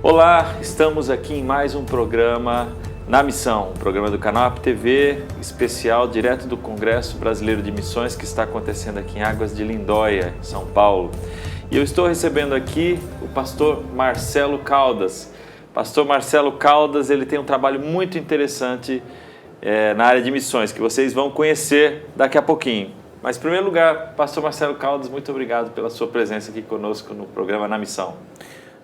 Olá, estamos aqui em mais um programa Na Missão, um programa do canal APTV, especial direto do Congresso Brasileiro de Missões que está acontecendo aqui em Águas de Lindóia, São Paulo. E eu estou recebendo aqui o pastor Marcelo Caldas. Pastor Marcelo Caldas, ele tem um trabalho muito interessante na área de missões, que vocês vão conhecer daqui a pouquinho. Mas, em primeiro lugar, pastor Marcelo Caldas, muito obrigado pela sua presença aqui conosco no programa Na Missão.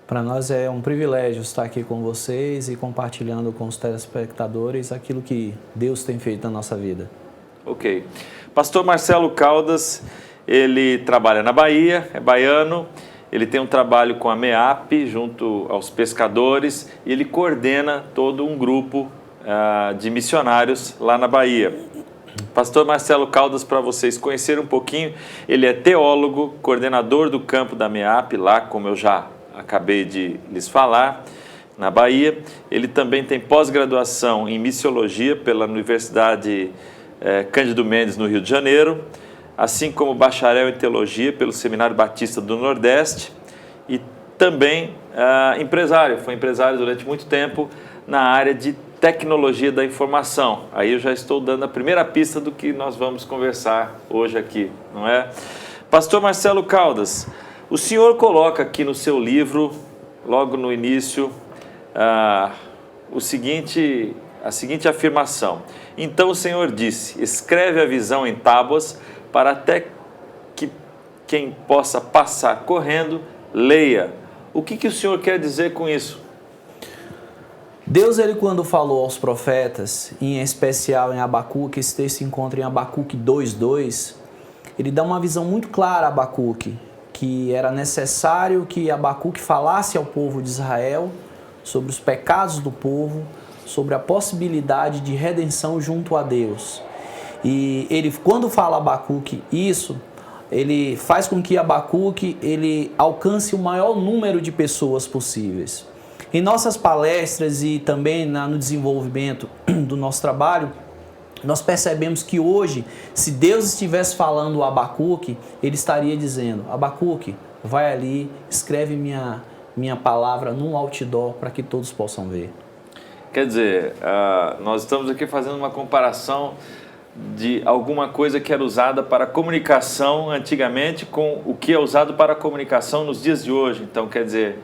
Para nós é um privilégio estar aqui com vocês e compartilhando com os telespectadores aquilo que Deus tem feito na nossa vida. Ok. Pastor Marcelo Caldas, ele trabalha na Bahia, é baiano, ele tem um trabalho com a MEAP junto aos pescadores e ele coordena todo um grupo de missionários lá na Bahia. Pastor Marcelo Caldas, para vocês conhecerem um pouquinho, ele é teólogo, coordenador do campo da MEAP lá, como eu já acabei de lhes falar, na Bahia. Ele também tem pós-graduação em missiologia pela Universidade Cândido Mendes, no Rio de Janeiro, assim como bacharel em teologia pelo Seminário Batista do Nordeste e também empresário. Foi empresário durante muito tempo na área de tecnologia da informação. Aí eu já estou dando a primeira pista do que nós vamos conversar hoje aqui, não é? Pastor Marcelo Caldas, o senhor coloca aqui no seu livro, logo no início, a seguinte afirmação. Então o Senhor disse, escreve a visão em tábuas, para até que quem possa passar correndo, leia. O que o senhor quer dizer com isso? Deus, ele quando falou aos profetas, em especial em Abacuque, esse texto se encontra em Abacuque 2:2, ele dá uma visão muito clara a Abacuque, que era necessário que Abacuque falasse ao povo de Israel sobre os pecados do povo, sobre a possibilidade de redenção junto a Deus. E ele, quando fala Abacuque isso, ele faz com que Abacuque ele alcance o maior número de pessoas possíveis. Em nossas palestras e também no desenvolvimento do nosso trabalho, nós percebemos que hoje, se Deus estivesse falando a Abacuque, ele estaria dizendo, Abacuque, vai ali, escreve minha palavra num outdoor para que todos possam ver. Quer dizer, nós estamos aqui fazendo uma comparação de alguma coisa que era usada para comunicação antigamente com o que é usado para comunicação nos dias de hoje. Então, quer dizer,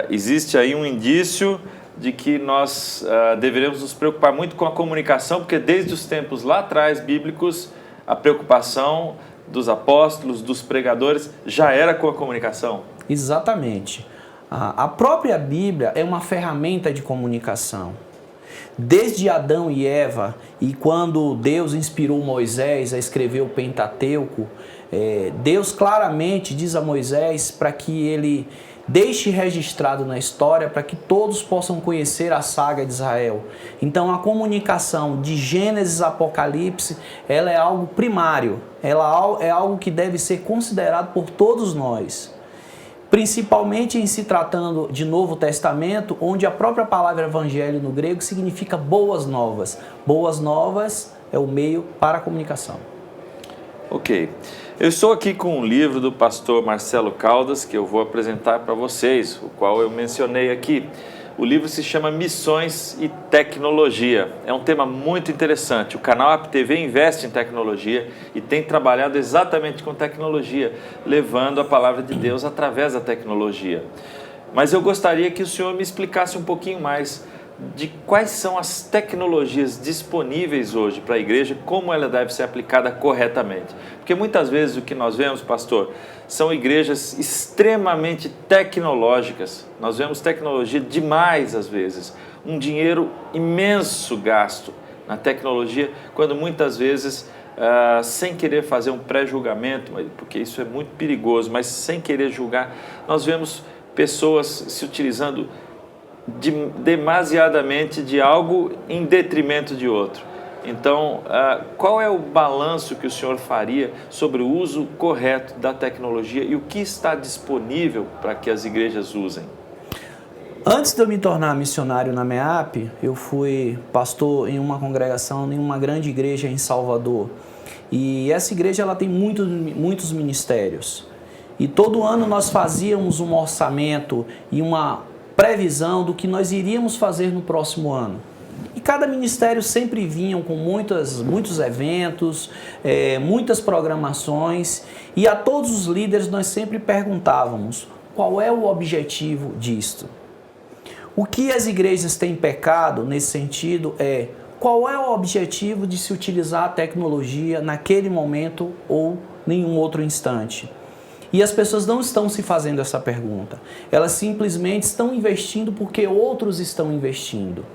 existe aí um indício de que nós deveremos nos preocupar muito com a comunicação, porque desde os tempos lá atrás, bíblicos, a preocupação dos apóstolos, dos pregadores, já era com a comunicação. Exatamente. A própria Bíblia é uma ferramenta de comunicação. Desde Adão e Eva, e quando Deus inspirou Moisés a escrever o Pentateuco, Deus claramente diz a Moisés para que ele deixe registrado na história para que todos possam conhecer a saga de Israel. Então a comunicação de Gênesis a Apocalipse, ela é algo primário, ela é algo que deve ser considerado por todos nós. Principalmente em se tratando de Novo Testamento, onde a própria palavra evangelho no grego significa boas novas. Boas novas é o meio para a comunicação. Ok. Eu estou aqui com um livro do pastor Marcelo Caldas, que eu vou apresentar para vocês, o qual eu mencionei aqui. O livro se chama Missões e Tecnologia. É um tema muito interessante. O canal APTV investe em tecnologia e tem trabalhado exatamente com tecnologia, levando a palavra de Deus através da tecnologia. Mas eu gostaria que o senhor me explicasse um pouquinho mais de quais são as tecnologias disponíveis hoje para a igreja, como ela deve ser aplicada corretamente. Porque muitas vezes o que nós vemos, pastor, são igrejas extremamente tecnológicas. Nós vemos tecnologia demais às vezes, um dinheiro imenso gasto na tecnologia, quando muitas vezes, sem querer fazer um pré-julgamento, porque isso é muito perigoso, mas sem querer julgar, nós vemos pessoas se utilizando demasiadamente de algo em detrimento de outro. Então, qual é o balanço que o senhor faria sobre o uso correto da tecnologia e o que está disponível para que as igrejas usem? Antes de eu me tornar missionário na MEAP, eu fui pastor em uma congregação, em uma grande igreja em Salvador. E essa igreja ela tem muitos ministérios. E todo ano nós fazíamos um orçamento e uma previsão do que nós iríamos fazer no próximo ano. E cada ministério sempre vinha com muitos eventos, muitas programações, e a todos os líderes nós sempre perguntávamos: qual é o objetivo disto? O que as igrejas têm pecado nesse sentido é: qual é o objetivo de se utilizar a tecnologia naquele momento ou nenhum outro instante? E as pessoas não estão se fazendo essa pergunta. Elas simplesmente estão investindo porque outros estão investindo.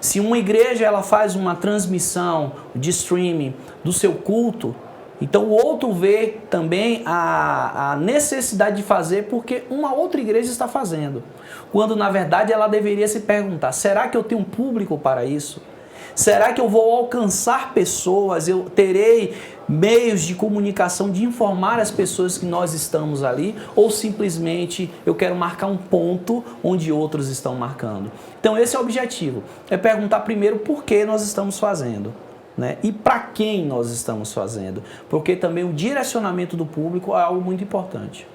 Se uma igreja ela faz uma transmissão de streaming do seu culto, então o outro vê também a necessidade de fazer porque uma outra igreja está fazendo. Quando na verdade ela deveria se perguntar: será que eu tenho um público para isso? Será que eu vou alcançar pessoas? Eu terei meios de comunicação, de informar as pessoas que nós estamos ali? Ou simplesmente eu quero marcar um ponto onde outros estão marcando? Então esse é o objetivo. É perguntar primeiro por que nós estamos fazendo, né? E para quem nós estamos fazendo. Porque também o direcionamento do público é algo muito importante.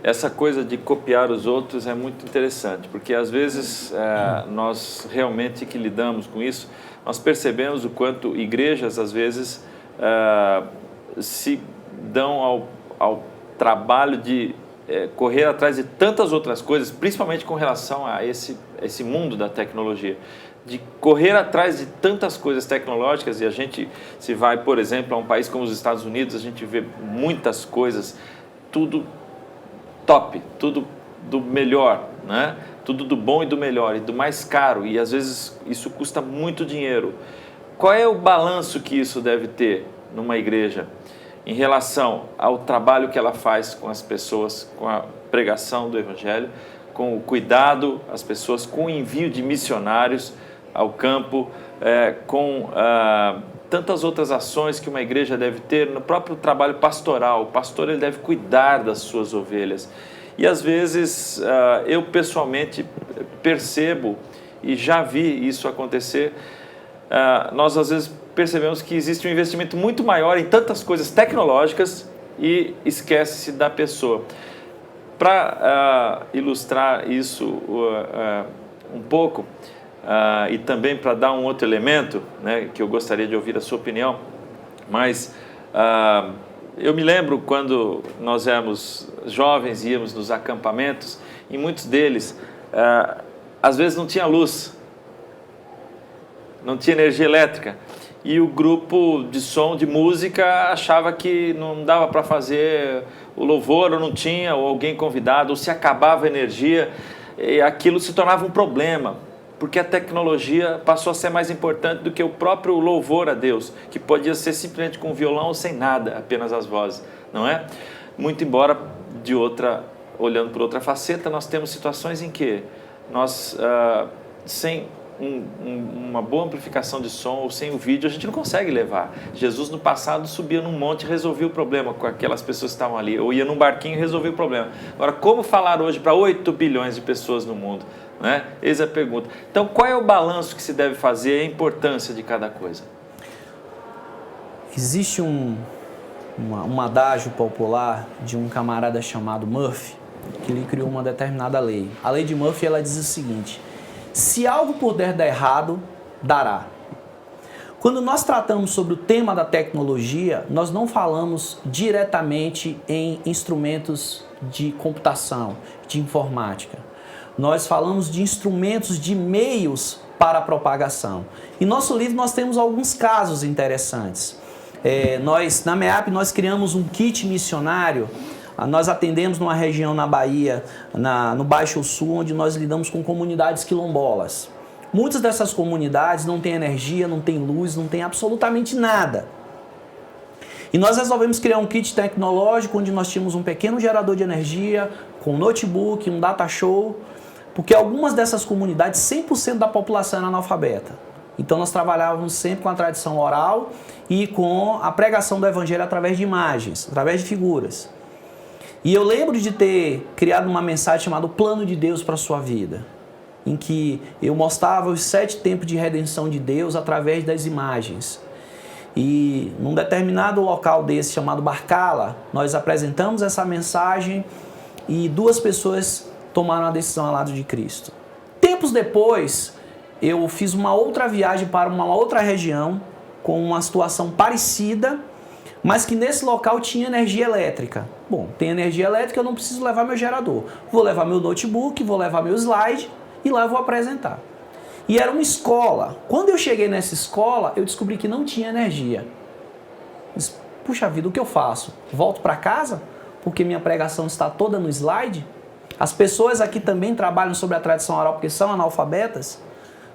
Essa coisa de copiar os outros é muito interessante, porque às vezes nós realmente que lidamos com isso, nós percebemos o quanto igrejas às vezes se dão ao trabalho de correr atrás de tantas outras coisas, principalmente com relação a esse mundo da tecnologia, de correr atrás de tantas coisas tecnológicas. E a gente, se vai, por exemplo, a um país como os Estados Unidos, a gente vê muitas coisas, tudo top, tudo do melhor, né? Tudo do bom e do melhor e do mais caro, e às vezes isso custa muito dinheiro. Qual é o balanço que isso deve ter numa igreja em relação ao trabalho que ela faz com as pessoas, com a pregação do Evangelho, com o cuidado às pessoas, com o envio de missionários ao campo, com tantas outras ações que uma igreja deve ter no próprio trabalho pastoral? O pastor ele deve cuidar das suas ovelhas. E às vezes eu pessoalmente percebo e já vi isso acontecer. Nós às vezes percebemos que existe um investimento muito maior em tantas coisas tecnológicas e esquece-se da pessoa. Para ilustrar isso um pouco, e também para dar um outro elemento, né, que eu gostaria de ouvir a sua opinião, mas eu me lembro quando nós éramos jovens, íamos nos acampamentos, e muitos deles, às vezes não tinha luz, não tinha energia elétrica, e o grupo de som, de música, achava que não dava para fazer o louvor, ou não tinha, ou alguém convidado, ou se acabava a energia, e aquilo se tornava um problema, porque a tecnologia passou a ser mais importante do que o próprio louvor a Deus, que podia ser simplesmente com violão ou sem nada, apenas as vozes, não é? Muito embora, olhando por outra faceta, nós temos situações em que nós, sem uma boa amplificação de som ou sem o vídeo, a gente não consegue levar. Jesus no passado subia num monte e resolvia o problema com aquelas pessoas que estavam ali, ou ia num barquinho e resolvia o problema. Agora, como falar hoje para 8 bilhões de pessoas no mundo? Né? Eis a pergunta. Então, qual é o balanço que se deve fazer e a importância de cada coisa? Existe um adágio popular de um camarada chamado Murphy, que ele criou uma determinada lei. A lei de Murphy, ela diz o seguinte: se algo puder dar errado, dará. Quando nós tratamos sobre o tema da tecnologia, nós não falamos diretamente em instrumentos de computação, de informática. Nós falamos de instrumentos, de meios para a propagação. Em nosso livro nós temos alguns casos interessantes. Na MEAP nós criamos um kit missionário. Nós atendemos numa região na Bahia, no Baixo Sul, onde nós lidamos com comunidades quilombolas. Muitas dessas comunidades não têm energia, não têm luz, não têm absolutamente nada. E nós resolvemos criar um kit tecnológico onde nós tínhamos um pequeno gerador de energia, com um notebook, um data show, porque algumas dessas comunidades, 100% da população era analfabeta. Então nós trabalhávamos sempre com a tradição oral e com a pregação do evangelho através de imagens, através de figuras. E eu lembro de ter criado uma mensagem chamada O Plano de Deus para a Sua Vida, em que eu mostrava os 7 tempos de redenção de Deus através das imagens. E num determinado local desse chamado Barcala, nós apresentamos essa mensagem e 2 pessoas tomaram a decisão ao lado de Cristo. Tempos depois, eu fiz uma outra viagem para uma outra região, com uma situação parecida, mas que nesse local tinha energia elétrica. Bom, tem energia elétrica, eu não preciso levar meu gerador. Vou levar meu notebook, vou levar meu slide e lá eu vou apresentar. E era uma escola. Quando eu cheguei nessa escola, eu descobri que não tinha energia. Mas, puxa vida, o que eu faço? Volto para casa? Porque minha pregação está toda no slide? As pessoas aqui também trabalham sobre a tradição oral porque são analfabetas?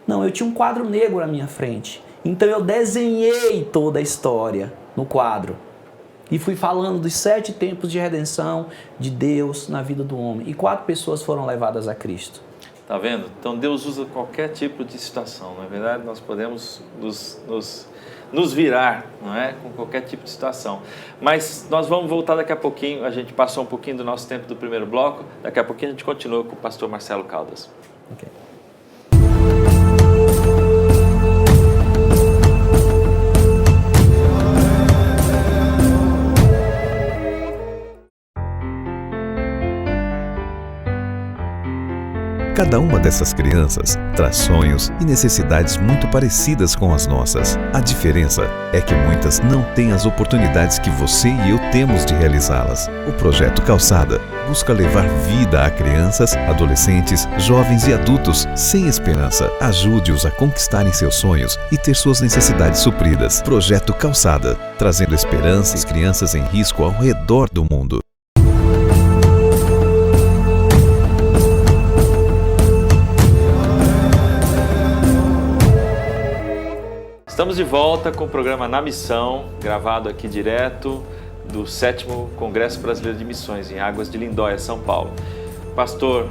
Não, eu tinha um quadro negro à minha frente. Então eu desenhei toda a história no quadro. E fui falando dos 7 tempos de redenção de Deus na vida do homem. E 4 pessoas foram levadas a Cristo. Tá vendo? Então Deus usa qualquer tipo de situação, não é verdade? Nós podemos nos virar, não é? Com qualquer tipo de situação. Mas nós vamos voltar daqui a pouquinho, a gente passou um pouquinho do nosso tempo do primeiro bloco, daqui a pouquinho a gente continua com o pastor Marcelo Caldas. Ok. Cada uma dessas crianças traz sonhos e necessidades muito parecidas com as nossas. A diferença é que muitas não têm as oportunidades que você e eu temos de realizá-las. O Projeto Calçada busca levar vida a crianças, adolescentes, jovens e adultos sem esperança. Ajude-os a conquistarem seus sonhos e ter suas necessidades supridas. Projeto Calçada, trazendo esperança às crianças em risco ao redor do mundo. Estamos de volta com o programa Na Missão, gravado aqui direto do 7º Congresso Brasileiro de Missões, em Águas de Lindóia, São Paulo. Pastor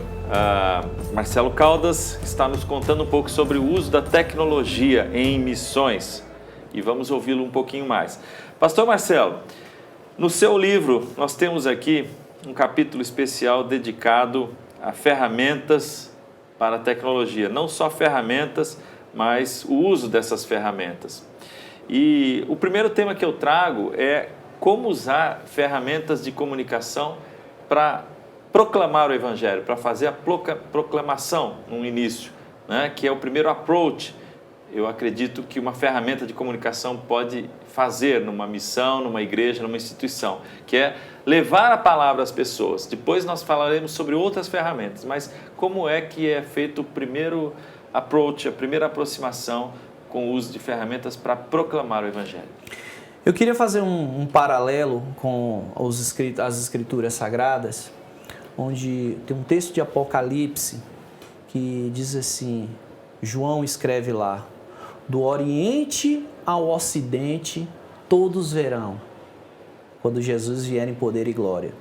Marcelo Caldas está nos contando um pouco sobre o uso da tecnologia em missões e vamos ouvi-lo um pouquinho mais. Pastor Marcelo, no seu livro nós temos aqui um capítulo especial dedicado a ferramentas para a tecnologia, não só ferramentas, mas o uso dessas ferramentas. E o primeiro tema que eu trago é como usar ferramentas de comunicação para proclamar o Evangelho, para fazer a proclamação no início, né? Que é o primeiro approach. Eu acredito que uma ferramenta de comunicação pode fazer numa missão, numa igreja, numa instituição, que é levar a palavra às pessoas. Depois nós falaremos sobre outras ferramentas, mas como é que é feito o primeiro approach, a primeira aproximação com o uso de ferramentas para proclamar o Evangelho? Eu queria fazer um paralelo com as Escrituras Sagradas, onde tem um texto de Apocalipse que diz assim, João escreve lá, do Oriente ao Ocidente todos verão, quando Jesus vier em poder e glória.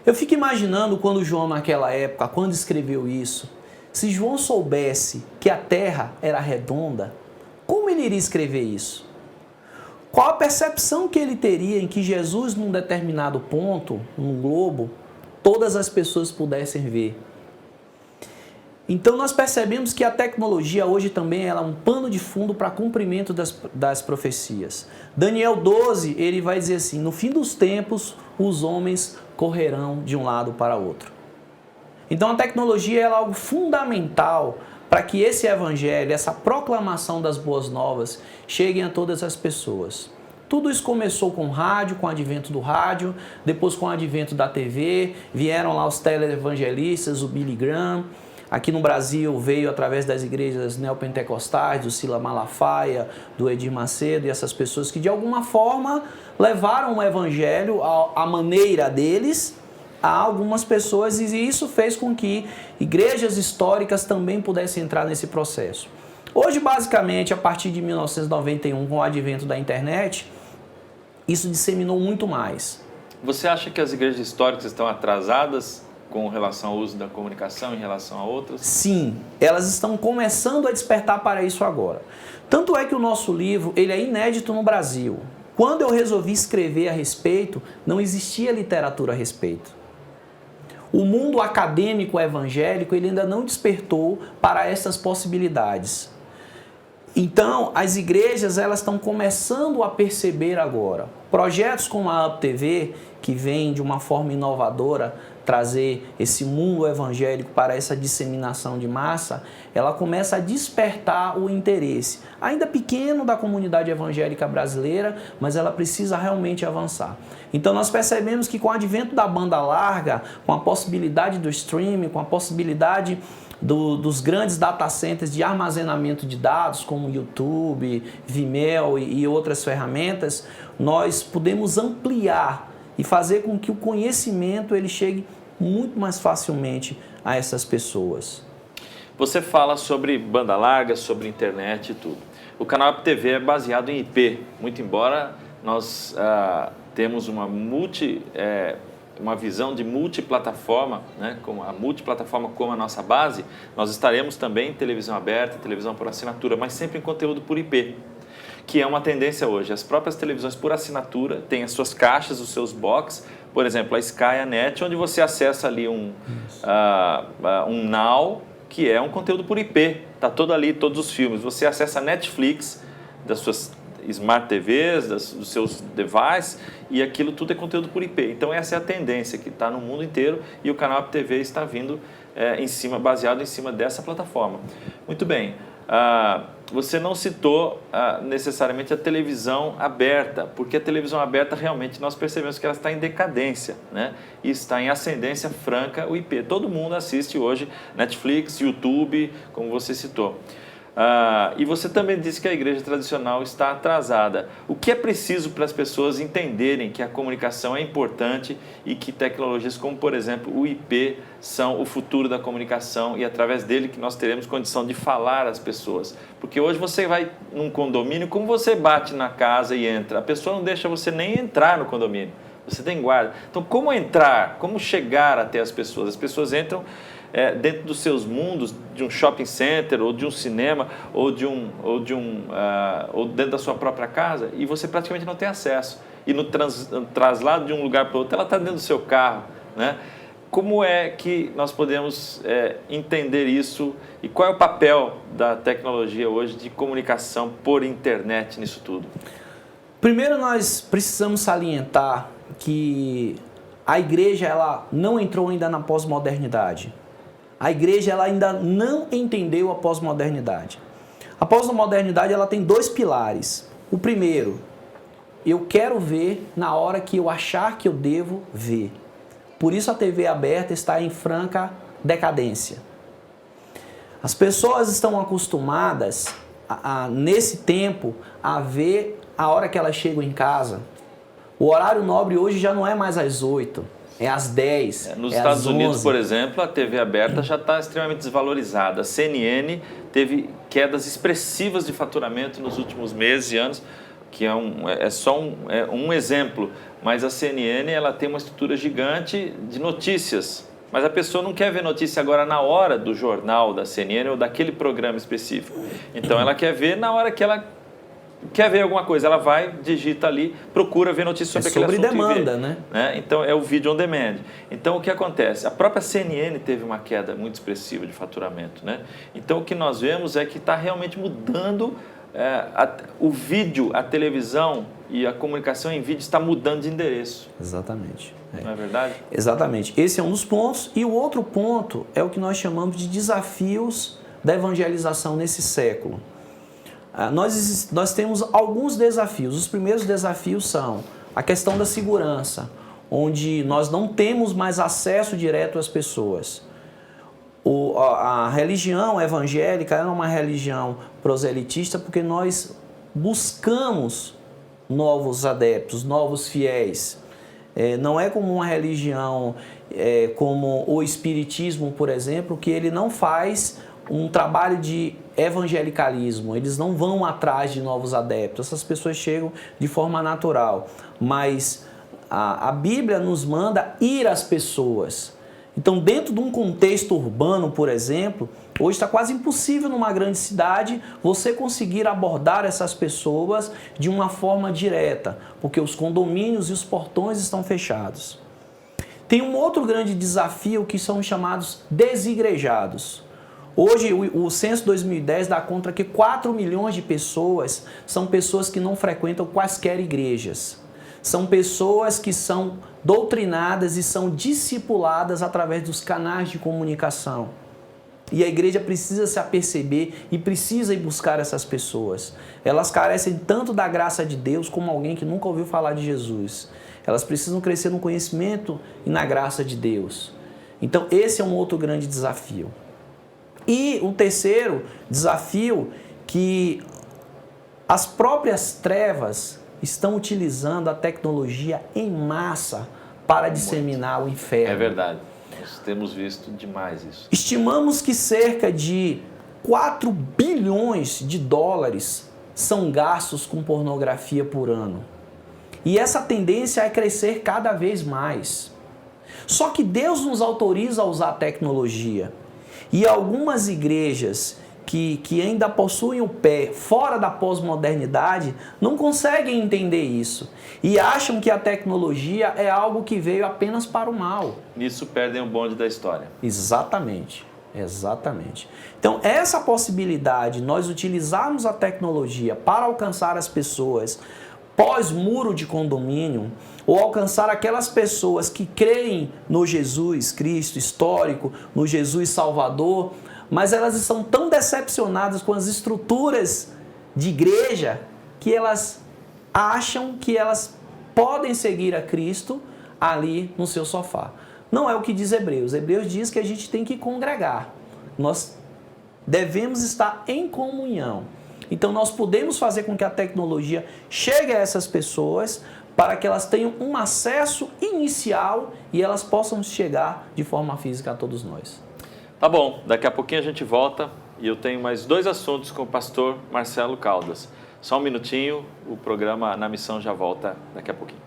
Eu fico imaginando quando João naquela época, quando escreveu isso, se João soubesse que a terra era redonda, como ele iria escrever isso? Qual a percepção que ele teria em que Jesus, num determinado ponto, num globo, todas as pessoas pudessem ver? Então nós percebemos que a tecnologia hoje também ela é um pano de fundo para cumprimento das profecias. Daniel 12, ele vai dizer assim, no fim dos tempos, os homens correrão de um lado para outro. Então a tecnologia é algo fundamental para que esse evangelho, essa proclamação das boas novas cheguem a todas as pessoas. Tudo isso começou com o rádio, com o advento do rádio, depois com o advento da TV, vieram lá os televangelistas, o Billy Graham. Aqui no Brasil veio através das igrejas neopentecostais, do Silas Malafaia, do Edir Macedo e essas pessoas que de alguma forma levaram o evangelho à maneira deles, a algumas pessoas, e isso fez com que igrejas históricas também pudessem entrar nesse processo. Hoje, basicamente, a partir de 1991, com o advento da internet, isso disseminou muito mais. Você acha que as igrejas históricas estão atrasadas com relação ao uso da comunicação em relação a outras? Sim, elas estão começando a despertar para isso agora. Tanto é que o nosso livro ele é inédito no Brasil. Quando eu resolvi escrever a respeito, não existia literatura a respeito. O mundo acadêmico evangélico ele ainda não despertou para essas possibilidades. Então, as igrejas elas estão começando a perceber agora. Projetos como a UpTV, que vem de uma forma inovadora, trazer esse mundo evangélico para essa disseminação de massa, ela começa a despertar o interesse, ainda pequeno, da comunidade evangélica brasileira, mas ela precisa realmente avançar. Então nós percebemos que com o advento da banda larga, com a possibilidade do streaming, com a possibilidade dos grandes data centers de armazenamento de dados, como YouTube, Vimeo e outras ferramentas, nós podemos ampliar e fazer com que o conhecimento ele chegue muito mais facilmente a essas pessoas. Você fala sobre banda larga, sobre internet e tudo. O canal AppTV é baseado em IP, muito embora nós temos uma visão de multiplataforma, né, como a multiplataforma como a nossa base, nós estaremos também em televisão aberta, televisão por assinatura, mas sempre em conteúdo por IP, que é uma tendência hoje. As próprias televisões por assinatura têm as suas caixas, os seus box, por exemplo, a Sky, a NET, onde você acessa ali um Now, que é um conteúdo por IP, está todo ali, todos os filmes. Você acessa a Netflix das suas Smart TVs, dos seus devices, e aquilo tudo é conteúdo por IP. Então essa é a tendência que está no mundo inteiro e o canal AppTV está vindo baseado em cima dessa plataforma. Muito bem, você não citou necessariamente a televisão aberta, porque a televisão aberta realmente nós percebemos que ela está em decadência, né? E está em ascendência franca o IP. Todo mundo assiste hoje Netflix, YouTube, como você citou. E você também disse que a igreja tradicional está atrasada. O que é preciso para as pessoas entenderem que a comunicação é importante e que tecnologias como, por exemplo, o IP são o futuro da comunicação e através dele que nós teremos condição de falar às pessoas? Porque hoje você vai num condomínio, como você bate na casa e entra? A pessoa não deixa você nem entrar no condomínio. Você tem guarda. Então, como entrar? Como chegar até as pessoas? As pessoas entram dentro dos seus mundos, de um shopping center, ou de um cinema, ou dentro da sua própria casa, e você praticamente não tem acesso. E no traslado de um lugar para o outro, ela está dentro do seu carro, né? Como é que nós podemos entender isso e qual é o papel da tecnologia hoje de comunicação por internet nisso tudo? Primeiro nós precisamos salientar que a igreja ela não entrou ainda na pós-modernidade. A igreja ela ainda não entendeu a pós-modernidade. A pós-modernidade ela tem dois pilares. O primeiro, eu quero ver na hora que eu achar que eu devo ver. Por isso a TV aberta está em franca decadência. As pessoas estão acostumadas, nesse tempo, a ver a hora que elas chegam em casa. O horário nobre hoje já não é mais às 8, é às 10, Nos é Estados às Unidos, 11. por exemplo, a TV aberta já está extremamente desvalorizada. A CNN teve quedas expressivas de faturamento nos últimos meses e anos, que é só um exemplo. Mas a CNN ela tem uma estrutura gigante de notícias. Mas a pessoa não quer ver notícia agora na hora do jornal da CNN ou daquele programa específico. Então ela quer ver na hora que ela quer ver alguma coisa. Ela vai, digita ali, procura ver notícias sobre aquele assunto. Sobre demanda, né? Então é o vídeo on demand. Então o que acontece? A própria CNN teve uma queda muito expressiva de faturamento, né? Então o que nós vemos é que está realmente mudando o vídeo, a televisão e a comunicação em vídeo está mudando de endereço. Exatamente. Não é verdade? Exatamente. Esse é um dos pontos. E o outro ponto é o que nós chamamos de desafios da evangelização nesse século. Nós temos alguns desafios. Os primeiros desafios são a questão da segurança, onde nós não temos mais acesso direto às pessoas. A religião evangélica é uma religião proselitista porque nós buscamos novos adeptos, novos fiéis. Não é como uma religião como o espiritismo, por exemplo, que ele não faz um trabalho de evangelicalismo. Eles não vão atrás de novos adeptos. Essas pessoas chegam de forma natural. Mas a Bíblia nos manda ir às pessoas. Então, dentro de um contexto urbano, por exemplo, hoje está quase impossível numa grande cidade você conseguir abordar essas pessoas de uma forma direta, porque os condomínios e os portões estão fechados. Tem um outro grande desafio que são chamados desigrejados. Hoje, o censo 2010 dá conta que 4 milhões de pessoas são pessoas que não frequentam quaisquer igrejas. são pessoas que são doutrinadas e são discipuladas através dos canais de comunicação. E a igreja precisa se aperceber e precisa ir buscar essas pessoas. Elas carecem tanto da graça de Deus como alguém que nunca ouviu falar de Jesus. Elas precisam crescer no conhecimento e na graça de Deus. Então esse é um outro grande desafio. E o terceiro desafio, que as próprias trevas estão utilizando a tecnologia em massa para disseminar o inferno. É verdade. Nós temos visto demais isso. Estimamos que cerca de 4 bilhões de dólares são gastos com pornografia por ano. E essa tendência é crescer cada vez mais. Só que Deus nos autoriza a usar a tecnologia. E algumas igrejas que ainda possuem o pé fora da pós-modernidade não conseguem entender isso. E acham que a tecnologia é algo que veio apenas para o mal. Nisso perdem o bonde da história. Exatamente. Exatamente. Então, essa possibilidade, nós utilizarmos a tecnologia para alcançar as pessoas pós-muro de condomínio, ou alcançar aquelas pessoas que creem no Jesus Cristo histórico, no Jesus Salvador, mas elas estão tão decepcionadas com as estruturas de igreja que elas acham que elas podem seguir a Cristo ali no seu sofá. Não é o que diz Hebreus. Hebreus diz que a gente tem que congregar. Nós devemos estar em comunhão. Então nós podemos fazer com que a tecnologia chegue a essas pessoas para que elas tenham um acesso inicial e elas possam chegar de forma física a todos nós. Tá bom, daqui a pouquinho a gente volta e eu tenho mais 2 assuntos com o pastor Marcelo Caldas. Só um minutinho, o programa Na Missão já volta daqui a pouquinho.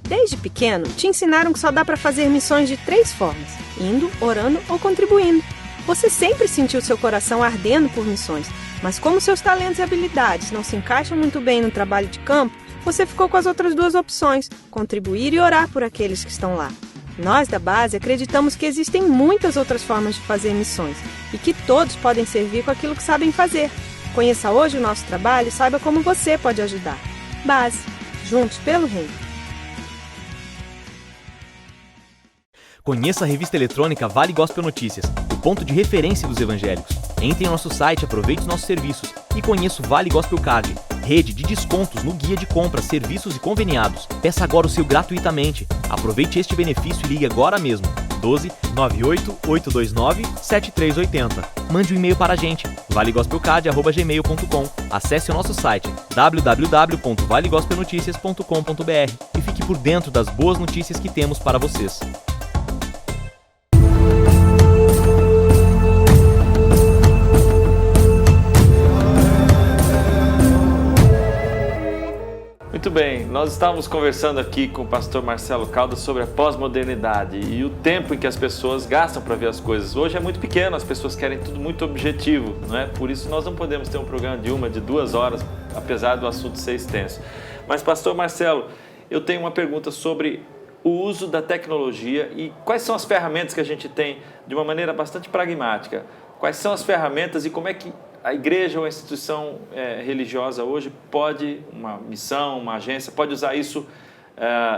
Desde pequeno, te ensinaram que só dá para fazer missões de 3 formas: indo, orando ou contribuindo. Você sempre sentiu seu coração ardendo por missões, mas como seus talentos e habilidades não se encaixam muito bem no trabalho de campo, você ficou com as outras 2 opções: contribuir e orar por aqueles que estão lá. Nós da base acreditamos que existem muitas outras formas de fazer missões e que todos podem servir com aquilo que sabem fazer. Conheça hoje o nosso trabalho e saiba como você pode ajudar. Base, juntos pelo reino. Conheça a revista eletrônica Vale Gospel Notícias, o ponto de referência dos evangélicos. Entre em nosso site, aproveite os nossos serviços e conheça o Vale Gospel Card, rede de descontos no guia de compras, serviços e conveniados. Peça agora o seu gratuitamente. Aproveite este benefício e ligue agora mesmo. 12 98 829 7380. Mande um e-mail para a gente, valegospelcard@gmail.com. Acesse o nosso site www.valegospelnoticias.com.br e fique por dentro das boas notícias que temos para vocês. Muito bem, nós estávamos conversando aqui com o pastor Marcelo Caldas sobre a pós-modernidade e o tempo em que as pessoas gastam para ver as coisas. Hoje é muito pequeno, as pessoas querem tudo muito objetivo, não é? Por isso nós não podemos ter um programa de 1, de 2 horas, apesar do assunto ser extenso. Mas, pastor Marcelo, eu tenho uma pergunta sobre o uso da tecnologia e quais são as ferramentas que a gente tem de uma maneira bastante pragmática. Quais são as ferramentas e como é que a igreja ou a instituição religiosa hoje pode, uma missão, uma agência, pode usar isso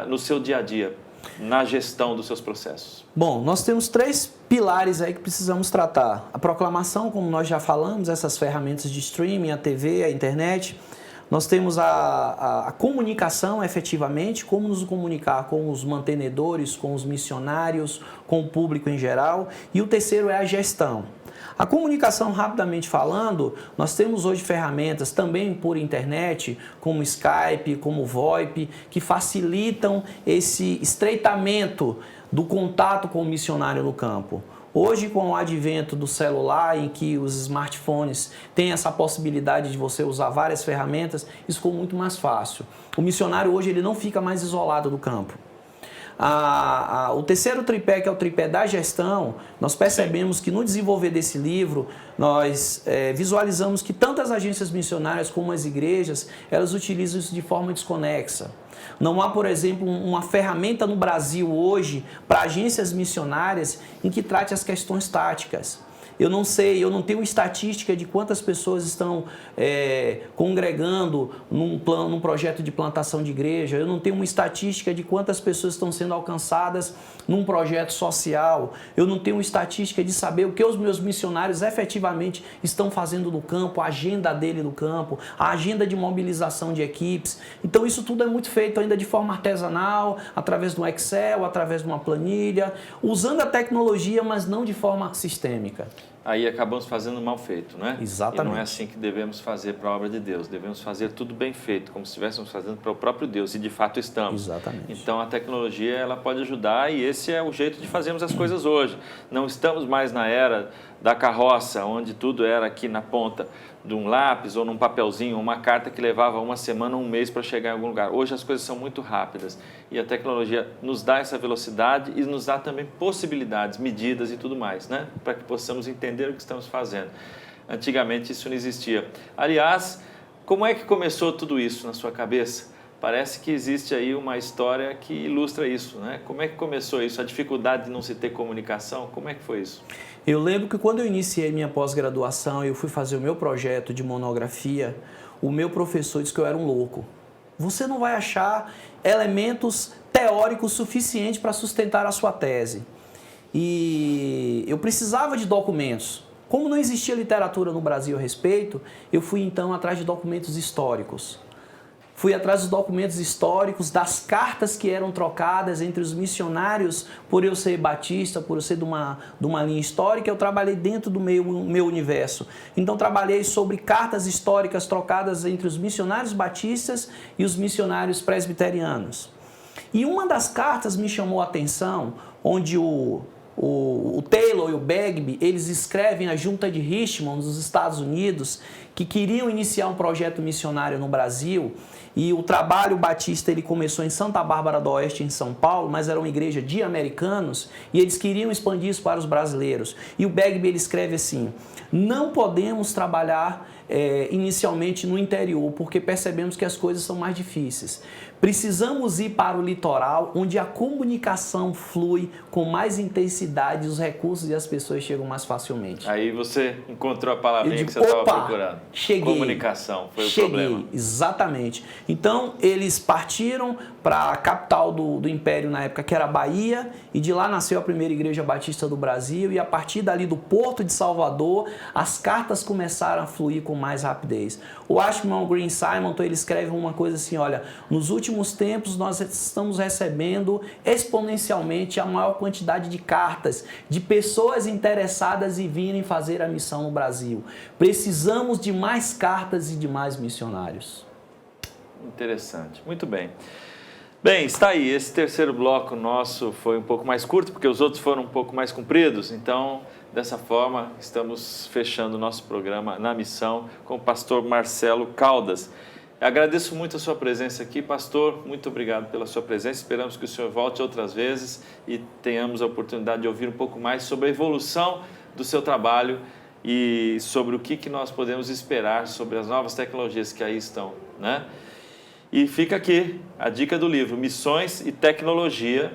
no seu dia a dia, na gestão dos seus processos? Bom, nós temos 3 pilares aí que precisamos tratar. A proclamação, como nós já falamos, essas ferramentas de streaming, a TV, a internet. Nós temos a comunicação efetivamente, como nos comunicar com os mantenedores, com os missionários, com o público em geral. E o terceiro é a gestão. A comunicação, rapidamente falando, nós temos hoje ferramentas também por internet, como Skype, como VoIP, que facilitam esse estreitamento do contato com o missionário no campo. Hoje, com o advento do celular, em que os smartphones têm essa possibilidade de você usar várias ferramentas, isso ficou muito mais fácil. O missionário hoje ele não fica mais isolado do campo. O terceiro tripé, que é o tripé da gestão, nós percebemos que no desenvolver desse livro, nós visualizamos que tanto as agências missionárias como as igrejas, elas utilizam isso de forma desconexa. Não há, por exemplo, uma ferramenta no Brasil hoje para agências missionárias em que trate as questões táticas. Eu não sei, eu não tenho estatística de quantas pessoas estão congregando num projeto de plantação de igreja. Eu não tenho uma estatística de quantas pessoas estão sendo alcançadas num projeto social. Eu não tenho uma estatística de saber o que os meus missionários efetivamente estão fazendo no campo, a agenda dele no campo, a agenda de mobilização de equipes. Então isso tudo é muito feito ainda de forma artesanal, através de um Excel, através de uma planilha, usando a tecnologia, mas não de forma sistêmica. Aí acabamos fazendo mal feito, né? Exatamente. E não é assim que devemos fazer para a obra de Deus. Devemos fazer tudo bem feito, como se estivéssemos fazendo para o próprio Deus, e de fato estamos. Exatamente. Então a tecnologia ela pode ajudar, e esse é o jeito de fazermos as coisas hoje. Não estamos mais na era da carroça, onde tudo era aqui na ponta de um lápis ou num papelzinho, uma carta que levava uma semana ou um mês para chegar em algum lugar. Hoje as coisas são muito rápidas e a tecnologia nos dá essa velocidade e nos dá também possibilidades, medidas e tudo mais, né? Para que possamos entender o que estamos fazendo. Antigamente isso não existia. Aliás, como é que começou tudo isso na sua cabeça? Parece que existe aí uma história que ilustra isso, né? Como é que começou isso? A dificuldade de não se ter comunicação, como é que foi isso? Eu lembro que quando eu iniciei minha pós-graduação e eu fui fazer o meu projeto de monografia, o meu professor disse que eu era um louco. Você não vai achar elementos teóricos suficientes para sustentar a sua tese. E eu precisava de documentos. Como não existia literatura no Brasil a respeito, eu fui então atrás de documentos históricos. Fui atrás dos documentos históricos, das cartas que eram trocadas entre os missionários, por eu ser batista, por eu ser de uma linha histórica, eu trabalhei dentro do meu universo. Então trabalhei sobre cartas históricas trocadas entre os missionários batistas e os missionários presbiterianos. E uma das cartas me chamou a atenção, onde o Taylor e o Bagby, eles escrevem a junta de Richmond, dos Estados Unidos, que queriam iniciar um projeto missionário no Brasil, e o trabalho batista ele começou em Santa Bárbara do Oeste, em São Paulo, mas era uma igreja de americanos, e eles queriam expandir isso para os brasileiros. E o Bagby ele escreve assim: não podemos trabalhar inicialmente no interior, porque percebemos que as coisas são mais difíceis. Precisamos ir para o litoral, onde a comunicação flui com mais intensidade, os recursos e as pessoas chegam mais facilmente. Aí você encontrou a palavrinha que você estava procurando. Cheguei. Comunicação foi o problema. Exatamente. Então, eles partiram para a capital do Império na época, que era Bahia, e de lá nasceu a primeira igreja batista do Brasil, e a partir dali do Porto de Salvador, as cartas começaram a fluir com mais rapidez. O Ashman Green Simonton, ele escreve uma coisa assim, olha, nos últimos tempos nós estamos recebendo exponencialmente a maior quantidade de cartas, de pessoas interessadas em virem fazer a missão no Brasil. Precisamos de mais cartas e de mais missionários. Interessante, muito bem. Bem, está aí, esse terceiro bloco nosso foi um pouco mais curto, porque os outros foram um pouco mais compridos, então, dessa forma, estamos fechando o nosso programa Na Missão com o pastor Marcelo Caldas. Agradeço muito a sua presença aqui, pastor, muito obrigado pela sua presença, esperamos que o senhor volte outras vezes e tenhamos a oportunidade de ouvir um pouco mais sobre a evolução do seu trabalho e sobre o que nós podemos esperar sobre as novas tecnologias que aí estão, né? E fica aqui a dica do livro, Missões e Tecnologia,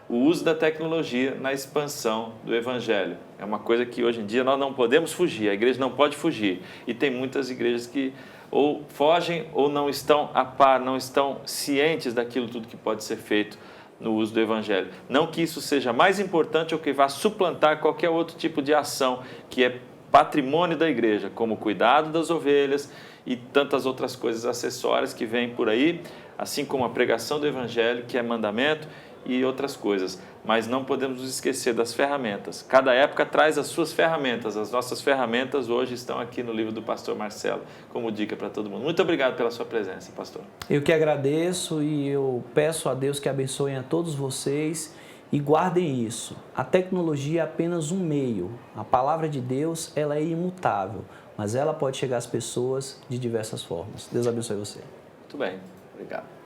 o uso da tecnologia na expansão do Evangelho. É uma coisa que hoje em dia nós não podemos fugir, a igreja não pode fugir. E tem muitas igrejas que ou fogem ou não estão a par, não estão cientes daquilo tudo que pode ser feito no uso do Evangelho. Não que isso seja mais importante ou que vá suplantar qualquer outro tipo de ação que é patrimônio da igreja, como o cuidado das ovelhas e tantas outras coisas acessórias que vêm por aí, assim como a pregação do Evangelho, que é mandamento, e outras coisas. Mas não podemos nos esquecer das ferramentas. Cada época traz as suas ferramentas. As nossas ferramentas hoje estão aqui no livro do pastor Marcelo, como dica para todo mundo. Muito obrigado pela sua presença, pastor. Eu que agradeço e eu peço a Deus que abençoe a todos vocês e guardem isso. A tecnologia é apenas um meio. A palavra de Deus, ela é imutável, mas ela pode chegar às pessoas de diversas formas. Deus abençoe você. Muito bem. Obrigado.